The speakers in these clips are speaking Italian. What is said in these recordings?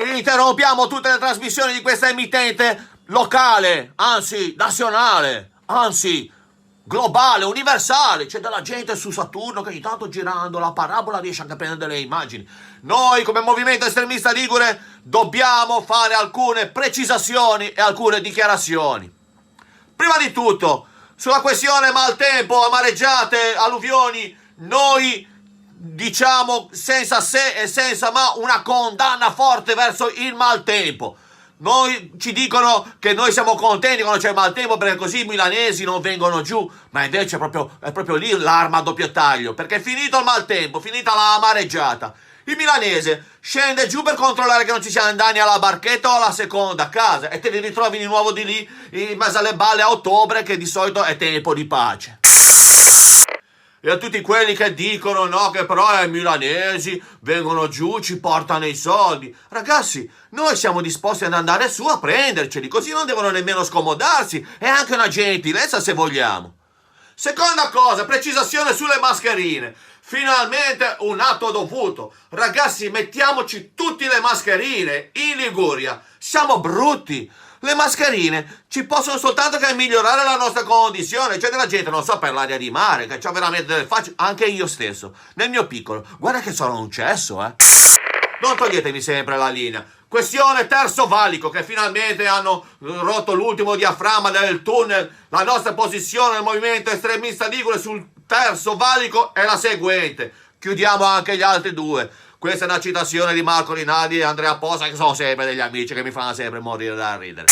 Interrompiamo tutte le trasmissioni di questa emittente locale, anzi nazionale, anzi globale, universale. C'è della gente su Saturno che ogni tanto girando la parabola riesce anche a prendere delle immagini. Noi come movimento estremista ligure dobbiamo fare alcune precisazioni e alcune dichiarazioni. Prima di tutto, sulla questione maltempo, amareggiate, alluvioni, noi diciamo senza se e senza ma una condanna forte verso il maltempo. Noi ci dicono che noi siamo contenti quando c'è il maltempo perché così i milanesi non vengono giù, ma invece è proprio lì l'arma a doppio taglio, perché è finito il maltempo, finita la amareggiata, il milanese scende giù per controllare che non ci siano danni alla barchetta o alla seconda casa e te li ritrovi di nuovo di lì in mezzo alle balle a ottobre, che di solito è tempo di pace. E a tutti quelli che dicono no, che però i milanesi vengono giù, ci portano i soldi. Ragazzi, noi siamo disposti ad andare su a prenderceli, così non devono nemmeno scomodarsi. È anche una gentilezza se vogliamo. Seconda cosa, precisazione sulle mascherine. Finalmente un atto dovuto. Ragazzi, mettiamoci tutte le mascherine in Liguria. Siamo brutti. Le mascherine ci possono soltanto che migliorare la nostra condizione. C'è della gente, non so, per l'aria di mare, che c'ha veramente delle facce, anche io stesso, nel mio piccolo. Guarda che sono un cesso, Non toglietemi sempre la linea. Questione Terzo Valico, che finalmente hanno rotto l'ultimo diaframma del tunnel. La nostra posizione nel movimento estremista ligure sul Terzo Valico è la seguente. Chiudiamo anche gli altri due. Questa è una citazione di Marco Rinaldi e Andrea Posa, che sono sempre degli amici che mi fanno sempre morire da ridere.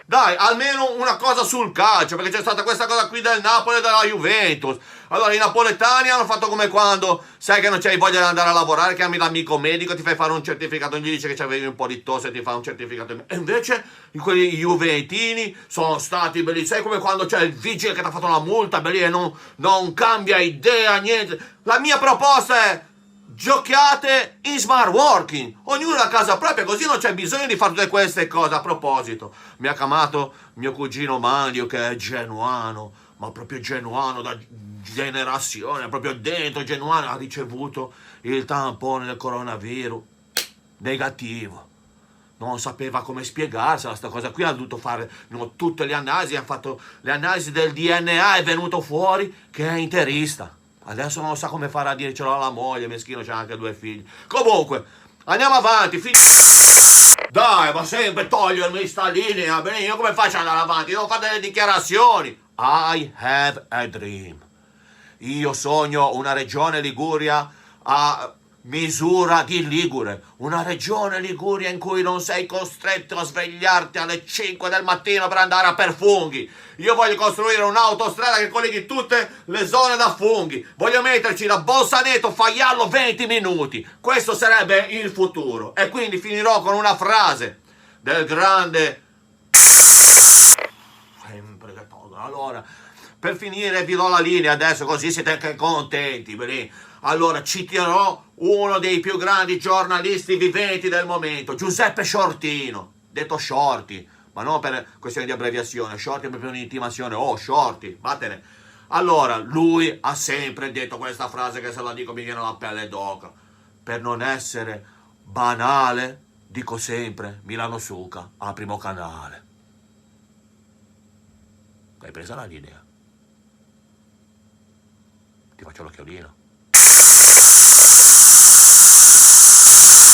Dai, almeno una cosa sul calcio, perché c'è stata questa cosa qui del Napoli e della Juventus. Allora, i napoletani hanno fatto come quando sai che non c'hai voglia di andare a lavorare, chiami l'amico medico, ti fai fare un certificato, gli dice che c'avevi un po' di tosse e ti fa un certificato. E invece quelli juventini sono stati belli, sai, come quando c'è il vigile che ti ha fatto la multa, belli, e non cambia idea, niente. La mia proposta è: giocate in smart working, ognuno a casa propria, così non c'è bisogno di fare tutte queste cose. A proposito, mi ha chiamato mio cugino Manlio, che è genuano, ma proprio genuano da generazione, proprio dentro genuano, ha ricevuto il tampone del coronavirus negativo. Non sapeva come spiegarsela sta cosa qui, ha dovuto fare tutte le analisi, ha fatto le analisi del DNA, è venuto fuori che è interista. Adesso non sa come fare a dircelo alla moglie, meschino, c'ha anche 2 figli. Comunque, andiamo avanti, Dai, ma sempre togliermi sta linea, bene, io come faccio ad andare avanti? Devo fare delle dichiarazioni. I have a dream. Io sogno una regione Liguria a misura di Ligure, una regione Liguria in cui non sei costretto a svegliarti alle 5 del mattino per andare a per funghi. Io voglio costruire un'autostrada che colleghi tutte le zone da funghi. Voglio metterci da Bolzaneto, Faiallo 20 minuti. Questo sarebbe il futuro. E quindi finirò con una frase del grande... Sempre che todo. Allora, per finire vi do la linea adesso, così siete anche contenti. Bene? Allora citerò uno dei più grandi giornalisti viventi del momento, Giuseppe Shortino, detto Shorty, ma non per questione di abbreviazione. Shorty è proprio un'intimazione. Oh, Shorty, vattene. Allora, lui ha sempre detto questa frase che se la dico mi viene la pelle d'oca. Per non essere banale, dico sempre Milano Suca al primo canale. Hai presa la linea? Ti faccio l'occhiolino.